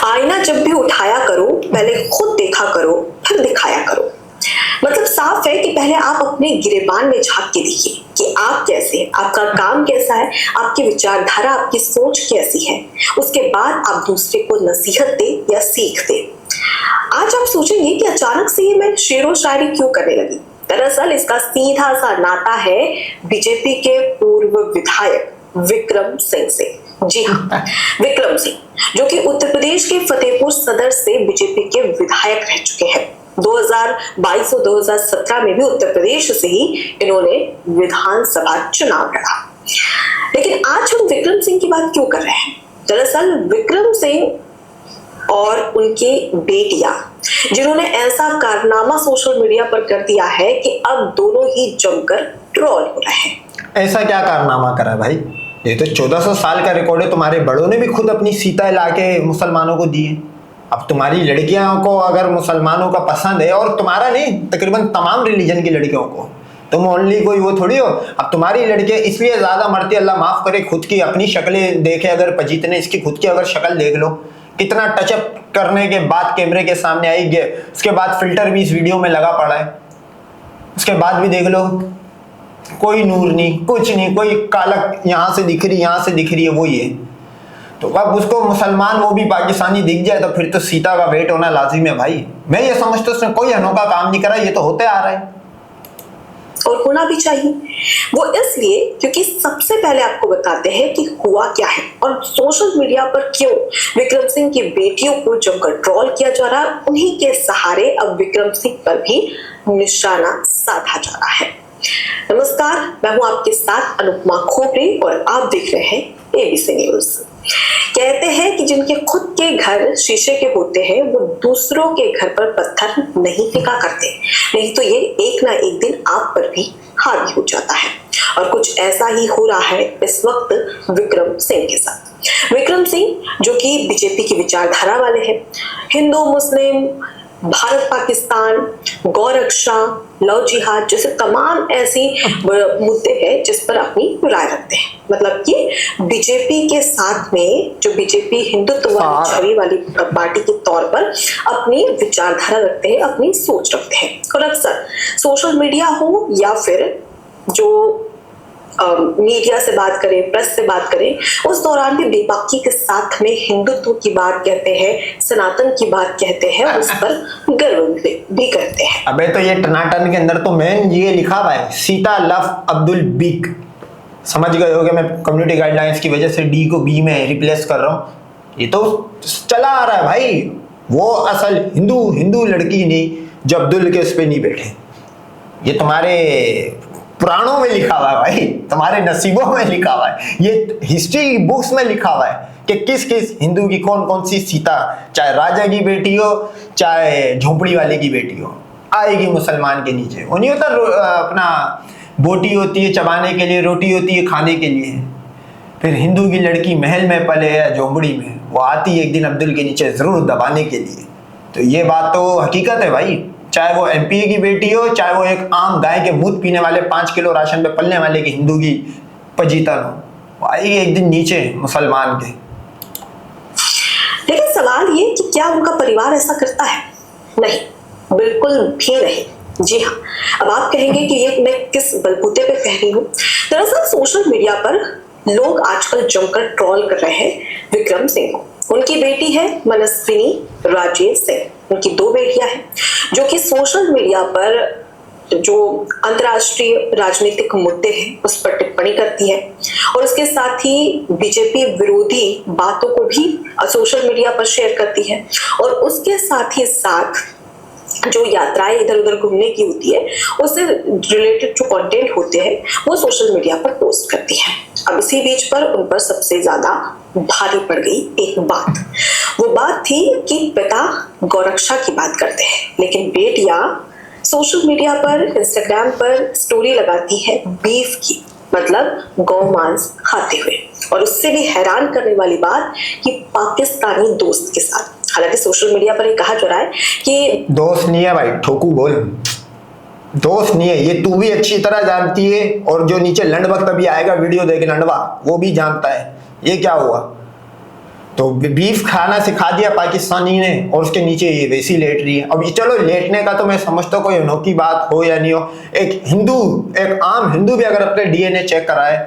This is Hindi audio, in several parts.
आईना जब भी उठाया करो पहले खुद देखा करो फिर दिखाया करो। मतलब साफ है कि पहले आप अपने गिरेबान में झांक के देखिए कि आप कैसे हैं, आपका काम कैसा है, आपकी विचारधारा, आपकी सोच कैसी है। उसके बाद आप दूसरे को नसीहत दे या सीख दे। आज आप सोचेंगे कि अचानक से ये मैं शेरो शायरी क्यों करने लगी। दरअसल इसका सीधा सा नाता है बीजेपी के पूर्व विधायक विक्रम सिंह से। जी हाँ, विक्रम सिंह जो कि उत्तर प्रदेश के फतेहपुर सदर से बीजेपी के विधायक रह चुके हैं। 2022 और 2017 में भी उत्तर प्रदेश से ही इन्होंने विधानसभा चुनाव लड़ा। लेकिन आज हम विक्रम सिंह की बात क्यों कर रहे हैं? दरअसल विक्रम सिंह और उनकी बेटियां जिन्होंने ऐसा कारनामा सोशल मीडिया पर कर दिया है कि अब दोनों ही जमकर ट्रोल हो रहे हैं। ऐसा क्या कारनामा करा भाई? ये तो 1400 साल का रिकॉर्ड है। तुम्हारे बड़ों ने भी खुद अपनी सीता ला के मुसलमानों को दी है। अब तुम्हारी लड़कियों को अगर मुसलमानों का पसंद है, और तुम्हारा नहीं, तकरीबन तमाम रिलीजन की लड़कियों को, तुम ओनली कोई वो थोड़ी हो। अब तुम्हारी लड़कियां इसलिए ज्यादा मरती, अल्लाह माफ करे, खुद की अपनी शक्लें देखे अगर पजीतने, इसकी खुद की अगर शक्ल देख लो, कितना टचअप करने के बाद कैमरे के सामने आई गए, उसके बाद फिल्टर भी इस वीडियो में लगा पड़ा है, उसके बाद भी देख लो कोई नूर नहीं, कुछ नहीं, कोई कालक यहाँ से दिख रही, यहाँ से दिख रही है, वो ही है। तो अब उसको मुसलमान वो भी पाकिस्तानी दिख जाए तो फिर तो सीता का वेट होना लाजिम है भाई। मैं ये समझता हूँ उसने कोई अनोखा काम नहीं करा, ये तो होते आ रहा है और होना भी चाहिए। वो इसलिए क्योंकि सबसे पहले आपको बताते हैं कि हुआ क्या है और सोशल मीडिया पर क्यों विक्रम सिंह की बेटियों को जमकर ट्रोल किया जा रहा है। उन्हीं के सहारे अब विक्रम सिंह पर भी निशाना साधा जा रहा है। नमस्कार, मैं हूं आपके साथ अनुपमा खोपड़े और आप देख रहे हैं एबीसी न्यूज। कहते हैं कि जिनके खुद के घर शीशे के होते हैं वो दूसरों के घर पर पत्थर नहीं फेंका करते, नहीं तो ये एक ना एक दिन आप पर भी हावी हो जाता है। और कुछ ऐसा ही हो रहा है इस वक्त विक्रम सिंह के साथ। विक्रम सिंह जो कि बीजेपी की विचारधारा वाले हैं, हिंदू मुस्लिम, भारत पाकिस्तान, गौरक्षा, लव जिहाद जैसे तमाम ऐसी मुद्दे हैं जिस पर अपनी राय रखते हैं। मतलब कि बीजेपी के साथ में जो बीजेपी हिंदुत्व वाली छवि वाली पार्टी के तौर पर अपनी विचारधारा रखते हैं, अपनी सोच रखते हैं। और अक्सर सोशल मीडिया हो या फिर जो मीडिया से बात करें, प्रेस से बात करें, उस दौरान भी बेबाकी के साथ में हिंदुत्व की बात कहते हैं, सनातन की बात कहते हैं, उस पर गर्व भी करते हैं। अबे तो ये टनाटन के अंदर तो मेन ये लिखा हुआ है, सीता लव अब्दुल बीक। समझ गए होगे मैं कम्युनिटी गाइडलाइंस की वजह से डी को बी में रिप्लेस कर रहा हूँ। ये तो चला आ रहा है भाई। वो असल हिंदू लड़की नहीं जो अब्दुल के उस पर नहीं बैठे। ये तुम्हारे पुराणों में लिखा हुआ है भाई, तुम्हारे नसीबों में लिखा हुआ है, ये हिस्ट्री बुक्स में लिखा हुआ है कि किस किस हिंदू की कौन कौन सी सीता, चाहे राजा की बेटी हो चाहे झोपड़ी वाले की बेटी हो, आएगी मुसलमान के नीचे। वो नहीं होता अपना बोटी होती है चबाने के लिए, रोटी होती है खाने के लिए। फिर हिंदू की लड़की महल में पले या झोपड़ी में, वो आती है एक दिन अब्दुल के नीचे जरूर दबाने के लिए। तो ये बात तो हकीकत है भाई। चाहे वो एमपीए की बेटी हो, चाहे वो एक आम गाय के दूध पीने वाले 5 किलो राशन पे पलने वाले की हिंदू की पजीतन हो, वो आएगी एक दिन नीचे मुसलमान के। लेकिन सवाल ये कि क्या उनका परिवार ऐसा करता है? नहीं, बिल्कुल भी नहीं। जी हाँ, अब आप कहेंगे कि ये मैं किस बलबूते पे कह रही हूँ। दरअसल सोशल मीडिया पर लोग आजकल जमकर ट्रोल कर रहे हैं विक्रम सिंह को। उनकी बेटी है मनस्विनी राजेश सिंह, उनकी 2 बेटियां हैं जो कि सोशल मीडिया पर जो अंतर्राष्ट्रीय राजनीतिक मुद्दे हैं उस पर टिप्पणी करती है और उसके साथ ही बीजेपी विरोधी बातों को भी सोशल मीडिया पर शेयर करती है। और उसके साथ ही साथ जो यात्राएं इधर उधर घूमने की होती है उससे रिलेटेड जो कंटेंट होते हैं वो सोशल मीडिया पर पोस्ट करती है। अब इसी बीच पर उन पर सबसे ज्यादा भारी पड़ गई एक बात। वो बात थी कि पिता गौरक्षा की बात करते हैं लेकिन बेटियां सोशल मीडिया पर, इंस्टाग्राम पर स्टोरी लगाती है बीफ की, मतलब गौ मांस खाते हुए। और उससे भी हैरान करने वाली बात कि पाकिस्तानी दोस्त के साथ। हालांकि सोशल मीडिया पर ये कहा जा रहा है कि दोस्त नहीं है भाई, ठोकू बोल, दोस्त नहीं है। ये तू भी अच्छी तरह जानती है और जो नीचे लंड वक्त अभी आएगा वीडियो देखे लंडवा, वो भी जानता है ये क्या हुआ। तो बीफ खाना सिखा दिया पाकिस्तानी ने और उसके नीचे ये वैसी लेट रही है। अब ये चलो लेटने का तो मैं समझता हूँ कोई अनोखी बात हो या नहीं हो, एक हिंदू, एक आम हिंदू भी अगर अपने डीएनए चेक कराए,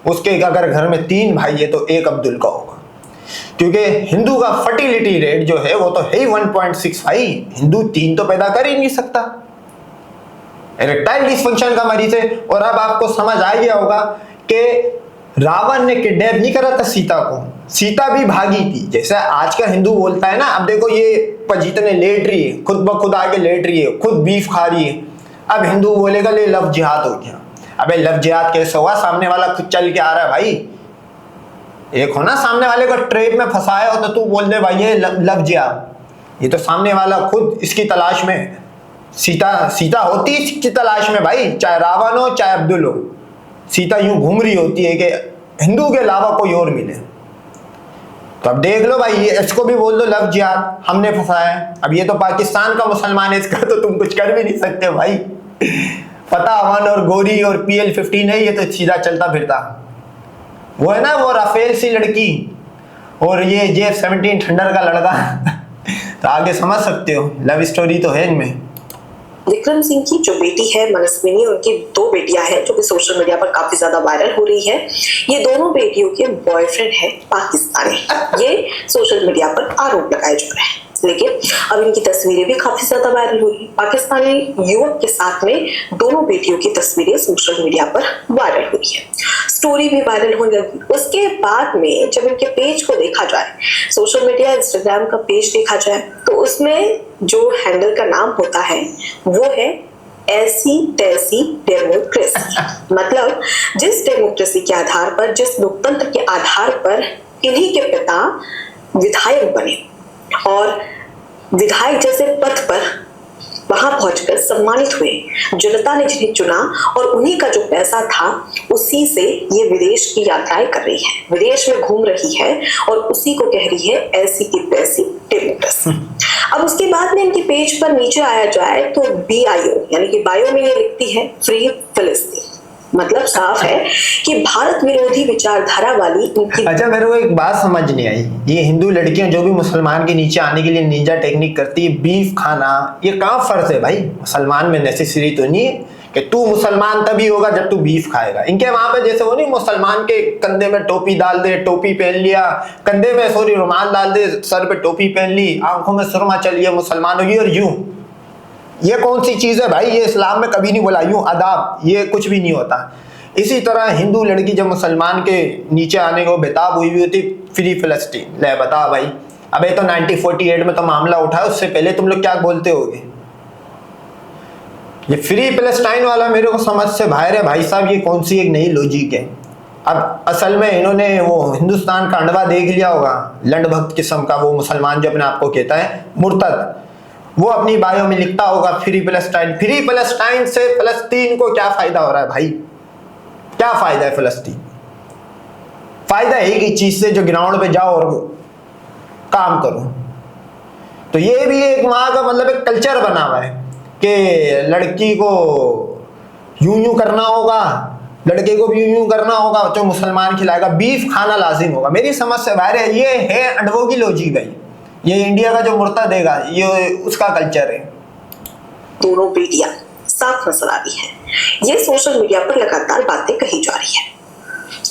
उसके अगर घर में 3 भाई है तो एक अब्दुल का होगा, क्योंकि हिंदू का फर्टिलिटी रेट जो है वो तो है ही 1.65। हिंदू 3 तो पैदा कर ही नहीं सकता, इरेक्टाइल डिसफंक्शन का मरीज है। और अब आपको समझ आ गया होगा कि रावण ने किडनैप नहीं करा था सीता को, सीता भी भागी थी। जैसे आज का हिंदू बोलता है ना, अब देखो ये पजीतने लेट रही है, खुद ब खुद आके लेट रही है, खुद बीफ खा रही है। अब हिंदू बोलेगा ले लव जिहाद हो गया। अबे लव जिहाद कैसे हुआ? सामने वाला खुद चल के आ रहा है भाई। एक हो ना सामने वाले को ट्रेप में फंसाया हो तो तू बोल दे भाई ये लव जिहाद। ये तो सामने वाला खुद इसकी तलाश में, सीता होती इसकी तलाश में भाई, चाहे रावण हो चाहे अब्दुल हो। सीता यूं घूम रही होती है कि हिंदू के अलावा कोई और मिले। तो अब देख लो भाई, ये इसको भी बोल दो लव जिहाद, हमने फंसाया है। अब ये तो पाकिस्तान का मुसलमान है, इसका तो तुम कुछ कर भी नहीं सकते भाई। पता अमन और गोरी और PL-15 है, ये तो सीधा चलता फिरता। वो है ना वो राफेल सी लड़की और ये JF-17 थंडर का लड़का। तो आगे समझ सकते हो, लव स्टोरी तो है इनमें। विक्रम सिंह की जो बेटी है मनस्विनी, उनकी 2 बेटियां हैं जो कि सोशल मीडिया पर काफी ज्यादा वायरल हो रही है। ये दोनों बेटियों के बॉयफ्रेंड है पाकिस्तानी, ये सोशल मीडिया पर आरोप लगाए जा रहे हैं। लेकिन अब इनकी तस्वीरें भी काफी ज्यादा वायरल हुई। पाकिस्तानी युवक के साथ में दोनों बेटियों की तस्वीरें सोशल मीडिया पर वायरल हुई है, स्टोरी भी वायरल होने लगी। उसके बाद में जब इनके पेज को देखा जाए, सोशल मीडिया इंस्टाग्राम का पेज देखा जाए, तो उसमें जो हैंडल का नाम होता है वो है ऐसी तैसी डेमोक्रेसी। मतलब जिस डेमोक्रेसी के आधार पर, जिस लोकतंत्र के आधार पर इन्हीं के पिता विधायक बने और विधायक जैसे पद पर वहां पहुंचकर सम्मानित हुए, जनता ने जिन्हें चुना और उन्हीं का जो पैसा था उसी से ये विदेश की यात्राएं कर रही है, विदेश में घूम रही है और उसी को कह रही है ऐसी की तैसी डेमोक्रेसी। अब उसके बाद में इनके पेज पर नीचे आया जाए तो BIO यानी कि बायो में ये लिखती है फ्री फिलिस्तीन। मतलब साफ है कि भारत विरोधी विचारधारा वाली इनकी। अच्छा, मेरे को एक बात समझ नहीं आई, ये हिंदू लड़कियां जो भी मुसलमान के नीचे आने के लिए निंजा टेक्निक करती है, बीफ खाना, ये कहाँ फर्ज है भाई? मुसलमान में नेसेसरी तो नहीं है कि तू मुसलमान तभी होगा जब तू बीफ खाएगा। इनके वहां पे जैसे वो नहीं, मुसलमान के कंधे में टोपी डाल दे, टोपी पहन लिया, कंधे में सॉरी रुमाल डाल दे, सर पे टोपी पहन ली, आंखों में सुरमा चल लिया, मुसलमान होगी। और यूं ये कौन सी चीज है भाई? ये इस्लाम में कभी नहीं बोला, यूं अदाब, ये कुछ भी नहीं होता। इसी तरह हिंदू लड़की जब मुसलमान के नीचे आने को बेताब हुई होती, फ्री फिलिस्तीन। ले बता भाई, अबे तो 1948 में तो मामला उठा, उससे पहले तुम लोग क्या बोलते होगे? ये फ्री फिलिस्तीन वाला मेरे को समझ से बाहर है भाई साहब। ये कौन सी एक नई लॉजिक है? अब असल में इन्होंने वो हिंदुस्तान का अंडवा देख लिया होगा, लंड भक्त किस्म का वो मुसलमान जो अपने आप को कहता है मुर्तद, वो अपनी बायो में लिखता होगा फ्री फिलिस्तीन। फ्री फिलिस्तीन से फिलिस्तीन को क्या फायदा हो रहा है भाई? क्या फायदा है फिलिस्तीन? फायदा एक ही चीज से, जो ग्राउंड पे जाओ और काम करो। तो ये भी एक वहां का मतलब एक कल्चर बना हुआ है कि लड़की को यूं यूं करना होगा, लड़के को भी यूं करना होगा, जो मुसलमान खिलाएगा, बीफ खाना लाजिम होगा। मेरी समझ से बाहर है, ये है अंडवों की लॉजिक भाई। ये इंडिया का जो मुर्ता देगा, ये उसका कल्चर है। दोनों बेटियां साफ नजर आ रही है, ये सोशल मीडिया पर लगातार बातें कही जा रही है।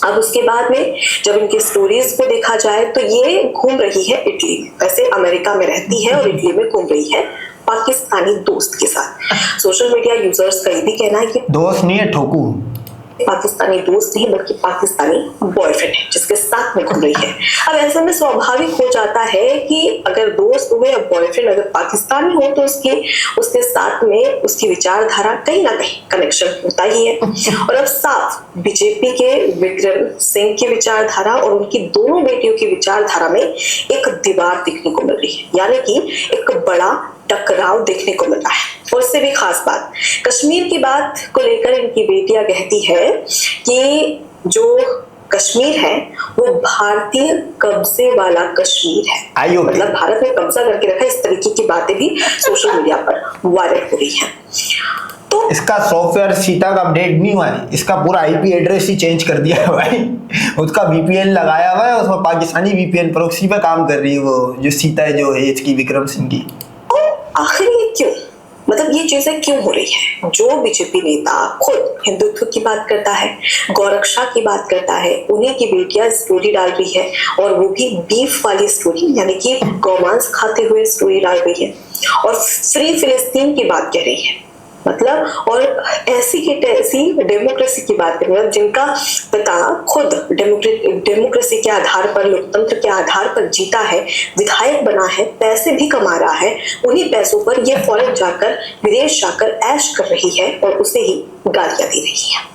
अब उसके बाद में जब इनकी स्टोरीज को देखा जाए तो ये घूम रही है इटली में, वैसे अमेरिका में रहती है और इटली में घूम रही है पाकिस्तानी दोस्त के साथ। सोशल मीडिया यूजर्स का ये भी कहना है कि दोस्त नहीं है, ठोकू। पाकिस्तानी दोस्त नहीं बल्कि पाकिस्तानी बॉयफ्रेंड है जिसके साथ में घूम रही है। अब ऐसे में स्वाभाविक हो जाता है कि अगर दोस्त हुए या बॉयफ्रेंड अगर पाकिस्तानी हो तो उसके साथ में उसकी विचारधारा कहीं ना कहीं कनेक्शन होता ही है। और अब साफ बीजेपी के विक्रम सिंह की विचारधारा और उनकी दोनों बेटियों की विचारधारा में एक दीवार देखने को मिल रही है, यानी कि एक बड़ा टकराव देखने को मिला है। और इससे भी खास बात, कश्मीर की बात को लेकर इनकी बेटियां कहती है कि जो कश्मीर है वो भारतीय कब्जे वाला कश्मीर है, मतलब भारत ने कब्जा करके रखा, इस तरीके की बातें भी सोशल मीडिया पर वायरल हो रही हैं। तो तो इसका सॉफ्टवेयर सीता का अपडेट नहीं हुआ है, इसका पूरा आईपी एड्रेस ही चेंज कर दिया है भाई। उसका वीपीएन लगाया हुआ है, उसमें पाकिस्तानी वीपीएन प्रॉक्सी पे काम कर रही है वो जो सीता है जो है इसकी विक्रम सिंह की। आखिर ये क्यों, मतलब ये चीजें क्यों हो रही है? जो बीजेपी नेता खुद हिंदुत्व की बात करता है, गौरक्षा की बात करता है, उन्हीं की बेटियां स्टोरी डाल रही है, और वो भी बीफ वाली स्टोरी, यानी कि गौमांस खाते हुए स्टोरी डाल रही है, और फ्री फिलिस्तीन की बात कह रही है, मतलब, और ऐसी की तैसी डेमोक्रेसी की बात करें, मतलब जिनका पिता खुद डेमोक्रेसी के आधार पर, लोकतंत्र के आधार पर जीता है, विधायक बना है, पैसे भी कमा रहा है, उन्हीं पैसों पर ये फॉरेन जाकर, विदेश जाकर ऐश कर रही है और उसे ही गालियां दे रही है।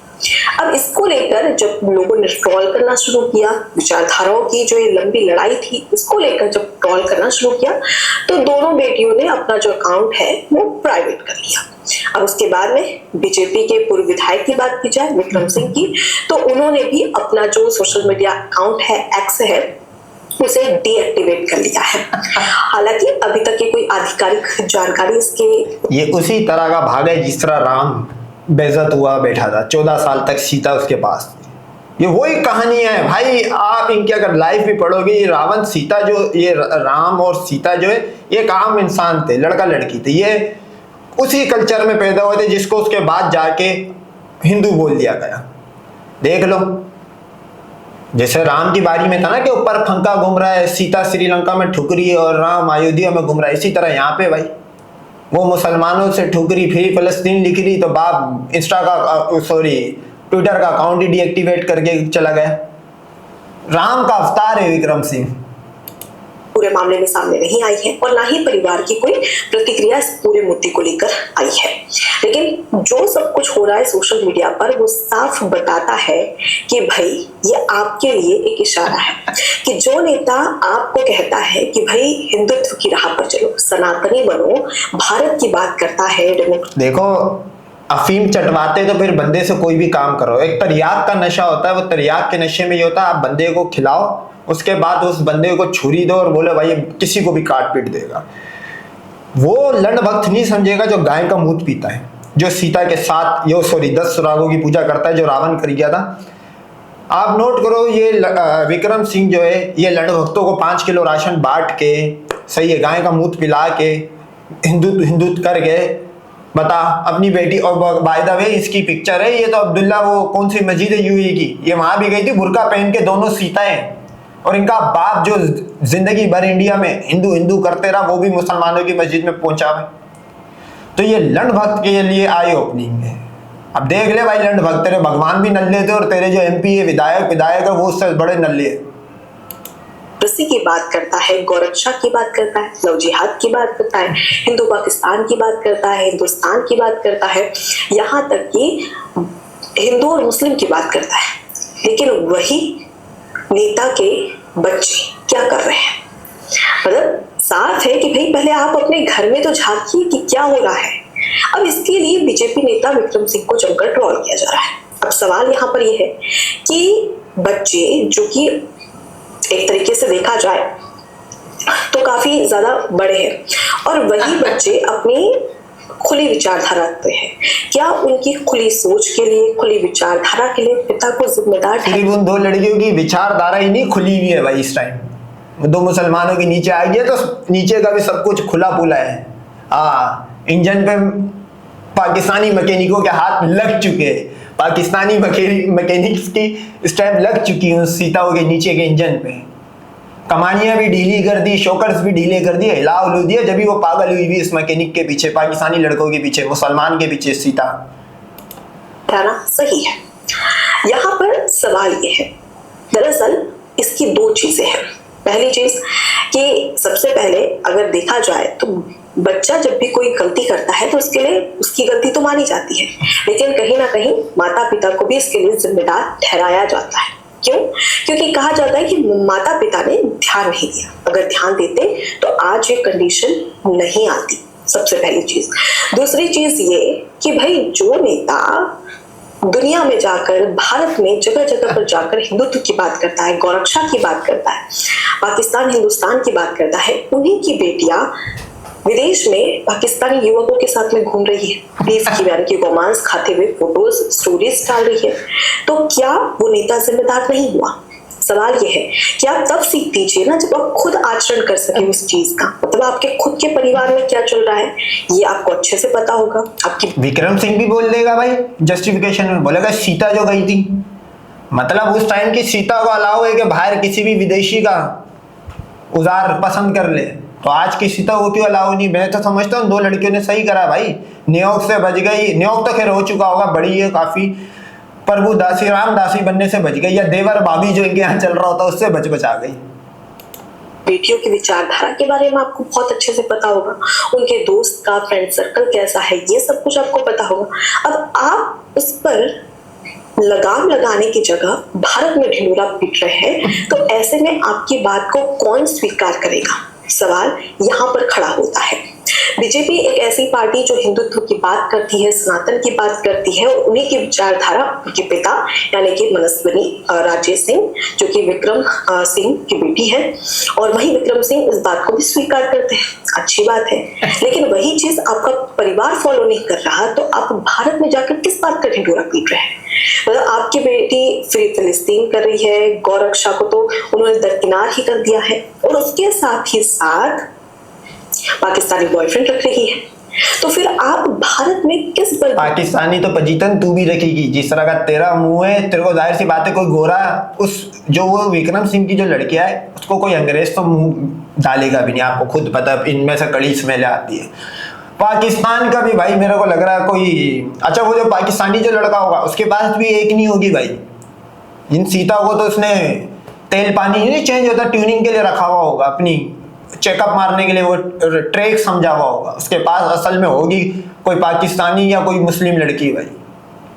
अब इसको लेकर जब लोगों ने ट्रोल करना शुरू किया, विचारधाराओं की जो ये लंबी लड़ाई थी, इसको लेकर जब ट्रोल करना शुरू किया, तो दोनों बेटियों ने अपना जो अकाउंट है वो प्राइवेट कर लिया। अब उसके बाद में बीजेपी के पूर्व विधायक की बात की जाए, विक्रम सिंह की, तो उन्होंने भी अपना जो सोशल मीडिया अकाउंट है, एक्स है, उसे डीएक्टिवेट कर लिया है। हालांकि अभी तक की कोई आधिकारिक जानकारी इसके, ये उसी तरह का भाग है जिस तरह राम बेइज्जत हुआ बैठा था, 14 साल तक सीता उसके पास थी। ये वही कहानी है भाई। आप इनकी अगर लाइफ भी पढ़ोगे, ये रावण सीता जो, ये राम और सीता जो है, ये एक आम इंसान थे, लड़का लड़की थे, ये उसी कल्चर में पैदा हुए थे जिसको उसके बाद जाके हिंदू बोल दिया गया। देख लो, जैसे राम की बारी में था ना कि ऊपर पंखा घूम रहा है, सीता श्रीलंका में ठुकरी है और राम अयोध्या में घूम रहा है, इसी तरह यहाँ पे भाई वो मुसलमानों से ठुकरी, फिर फलस्तीन लिख रही तो बाप ट्विटर का अकाउंट ही डीएक्टिवेट करके चला गया। राम का अवतार है विक्रम सिंह। पूरे मामले में सामने नहीं आई है और ना ही परिवार की कोई प्रतिक्रिया इस पूरे मुद्दे को लेकर आई है। लेकिन जो सब कुछ हो रहा है सोशल मीडिया पर, वो साफ बताता है कि भाई ये आपके लिए एक इशारा है कि जो नेता आपको कहता है कि भाई हिंदुत्व की राह पर चलो, सनातनी बनो, भारत की बात करता है, देखो अफीम चटवाते तो फिर बंदे से कोई भी काम करो। एक तरियाक का नशा होता है, वो तरियाक के नशे में ये होता है आप बंदे को खिलाओ, उसके बाद उस बंदे को छुरी दो और बोले भाई किसी को भी काट पीट देगा। वो लंड भक्त नहीं समझेगा जो गाय का मूत पीता है, जो सीता के साथ 10 सुरागों की पूजा करता है, जो रावण कर गया था। आप नोट करो, ये विक्रम सिंह जो है ये लंड भक्तों को 5 किलो राशन बांट के, सही है, गाय का मूत पिला के, हिंदुत्व करके, बता अपनी बेटी। और बाय द वे इसकी पिक्चर है, ये तो अब्दुल्ला, वो कौन सी मस्जिद है यूएई की, ये वहां भी गई थी बुर्का पहन के, दोनों सीताएं, और इनका बाप जो जिंदगी भर इंडिया में हिंदू हिंदू करते रहा, वो भी मुसलमानों की मस्जिद में पहुंचा है। तो ये लंड भक्त के लिए आई ओपनिंग है। अब देख ले भाई, लंड भक्त तेरे भगवान भी नल्ले थे और तेरे जो एमपी है, विधायक है, वो उससे बड़े नल्ले है। कृषि की बात करता है, गौरक्षा की बात करता है, लव जिहाद की बात करता है, हिंदू पाकिस्तान की बात करता है, हिंदुस्तान की बात करता है, यहाँ तक कि हिंदू और मुस्लिम की बात करता है। लेकिन वही नेता के बच्चे क्या कर रहे हैं? मतलब साफ है कि भाई पहले आप अपने घर में तो झांकिए कि क्या हो रहा है। अब इसके लिए बीजेपी नेता विक्रम सिंह को जमकर ट्रोल किया जा रहा है। अब सवाल यहाँ पर यह है कि बच्चे, जो कि एक तरीके से देखा जाए तो काफी ज्यादा बड़े हैं, और वही बच्चे अपनी खुली विचारधारा रखते हैं, क्या उनकी खुली सोच के लिए, खुली विचारधारा के लिए पिता को जिम्मेदार ठहराते? उन 2 लड़कियों की विचारधारा ही नहीं खुली हुई है भाई इस टाइम। 2 मुसलमानों के नीचे आ गया तो नीचे का भी सब कुछ खुला पुला है। इंजन पे पाकिस्तानी मैकेनिकों के हाथ लग चुके हैं, पाकिस्तानी मैकेनिक्स की स्टैम्प लग चुकी है उस सीताओं के नीचे के इंजन पे। कमानियां भी ढीली कर दी, शोकर्स भी ढीले कर दिए, हिला उलू दिया, जब भी वो पागल हुई भी इस मैकेनिक के पीछे, पाकिस्तानी लड़कों के पीछे, मुसलमान के पीछे सीता। सही है। यहाँ पर सवाल ये है, दरअसल इसकी 2 चीजें हैं। पहली चीज कि सबसे पहले अगर देखा जाए तो बच्चा जब भी कोई गलती करता है तो उसके लिए उसकी गलती तो मानी जाती है, लेकिन कहीं ना कहीं माता पिता को भी इसके लिए जिम्मेदार ठहराया जाता है। क्यों? क्योंकि कहा जाता है कि माता पिता ने ध्यान नहीं दिया, अगर ध्यान देते तो आज ये कंडीशन नहीं आती। सबसे पहली चीज। दूसरी चीज ये कि भाई जो नेता दुनिया में जाकर, भारत में जगह जगह पर जाकर हिंदुत्व की बात करता है, गौरक्षा की बात करता है, पाकिस्तान हिंदुस्तान की बात करता है, उन्हीं की बेटियां विदेश में पाकिस्तानी युवकों के साथ में घूम रही है, बीफ की यानी कि रोमांस खाते हुए फोटोज स्टोरीज डाल रही है, तो क्या वो नेता जिम्मेदार नहीं हुआ? सवाल ये है कि आप तब सीख दीजिए ना जब आप खुद आचरण कर सके उस चीज का। मतलब आपके खुद के परिवार में क्या चल रहा है ये आपको अच्छे से पता होगा। आपकी विक्रम सिंह भी बोल देगा भाई जस्टिफिकेशन में, बोलेगा सीता जो गई थी, मतलब उस टाइम की सीता को अलाउ है कि बाहर किसी भी विदेशी का उजार पसंद कर ले, तो आज की सीता वो क्यों अलाउ नहीं? मैं तो समझता हूँ 2 लड़कियों ने सही करा भाई, न्यूयॉर्क से बच गई। न्यूयॉर्क तो खैर हो चुका होगा, बड़ी है काफी, प्रभु दासी रामदासी बनने से बच गई, या देवर भाभी जो इनके यहाँ चल रहा होता उससे बचा गई। बेटियों की विचारधारा के बारे में आपको बहुत अच्छे से पता होगा, उनके दोस्त का फ्रेंड सर्कल कैसा है ये सब कुछ आपको पता होगा। अब आप उस पर लगाम लगाने की जगह भारत में ढिंडोरा पीट रहे हैं, तो ऐसे में आपकी बात को कौन स्वीकार करेगा? सवाल यहाँ पर खड़ा होता है। बीजेपी एक ऐसी पार्टी जो हिंदुत्व की बात करती है, सनातन की बात करती है, और उन्हीं की विचारधारा उनके पिता यानी कि मनस्विनी राजे सिंह जो कि विक्रम सिंह की बेटी है, और वही विक्रम सिंह इस बात को भी स्वीकार करते हैं, अच्छी बात है। लेकिन वही चीज आपका परिवार फॉलो नहीं कर रहा, तो आप भारत में जाकर किस बात का ढिंडोरा पीट रहे हैं? मतलब आपकी बेटी फिलिस्तीन कर रही है, गौ रक्षा को तो उन्होंने दरकिनार ही कर दिया है, और उसके साथ ही साथ पाकिस्तानी बॉयफ्रेंड रख रही है, तो फिर आप भारत में किस बल? पाकिस्तानी तो पजीतन तू भी रखेगी, जिस तरह का तेरा मुंह है, तेरे को जाहिर सी बात है कोई गोरा उस जो वो विक्रम सिंह की जो लड़कियां है उसको कोई अंग्रेज तो मुंह डालेगा भी नहीं, आपको खुद पता, इनमें से कड़ी स्मेल आती है। पाकिस्तान का भी भाई मेरे को लग रहा है कोई, अच्छा वो जो पाकिस्तानी जो लड़का होगा उसके पास भी एक नहीं होगी भाई। इन सीता को तो उसने तेल पानी नहीं चेंज होता, ट्यूनिंग के लिए रखा हुआ होगा, अपनी चेकअप मारने के लिए वो ट्रैक समझा हुआ होगा, उसके पास असल में होगी कोई पाकिस्तानी या कोई मुस्लिम लड़की भाई,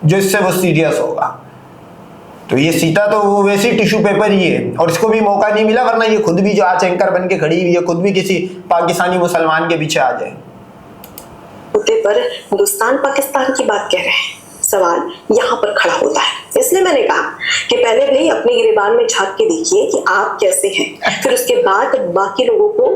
जो इससे वो सीरियस होगा। तो ये सीता तो वो वैसी टिश्यू पेपर ही है, और इसको भी मौका नहीं मिला, वरना ये खुद भी जो आज एंकर बन के खड़ी हुई है, खुद भी किसी पाकिस्तानी मुसलमान के पीछे आ जाए। मुद्दे पर हिंदुस्तान पाकिस्तान की बात कह रहे हैं, सवाल यहाँ पर खड़ा होता है। इसलिए मैंने कहा कि पहले भाई अपने गिरेबान में झांक के देखिए कि आप कैसे हैं, फिर उसके बाद बाकी लोगों को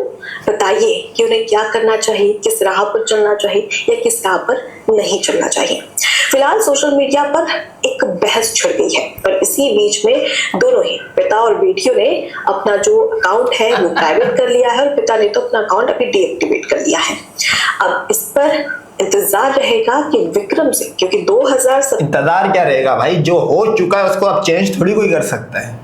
बताइए कि उन्हें क्या करना चाहिए, किस राह पर चलना चाहिए या किस राह पर नहीं चलना चाहिए। फिलहाल सोशल मीडिया पर एक बहस छिड़ गई है, और इसी बीच में दोनों ही पिता और बेटियों ने अपना जो अकाउंट है वो प्राइवेट कर लिया है, और पिता ने तो अपना अकाउंट अभी डीएक्टिवेट कर लिया है। अब इस पर इंतजार रहेगा कि विक्रम सिंह, क्योंकि 2000 इंतजार क्या रहेगा भाई, जो हो चुका है उसको अब चेंज थोड़ी कोई कर सकता है।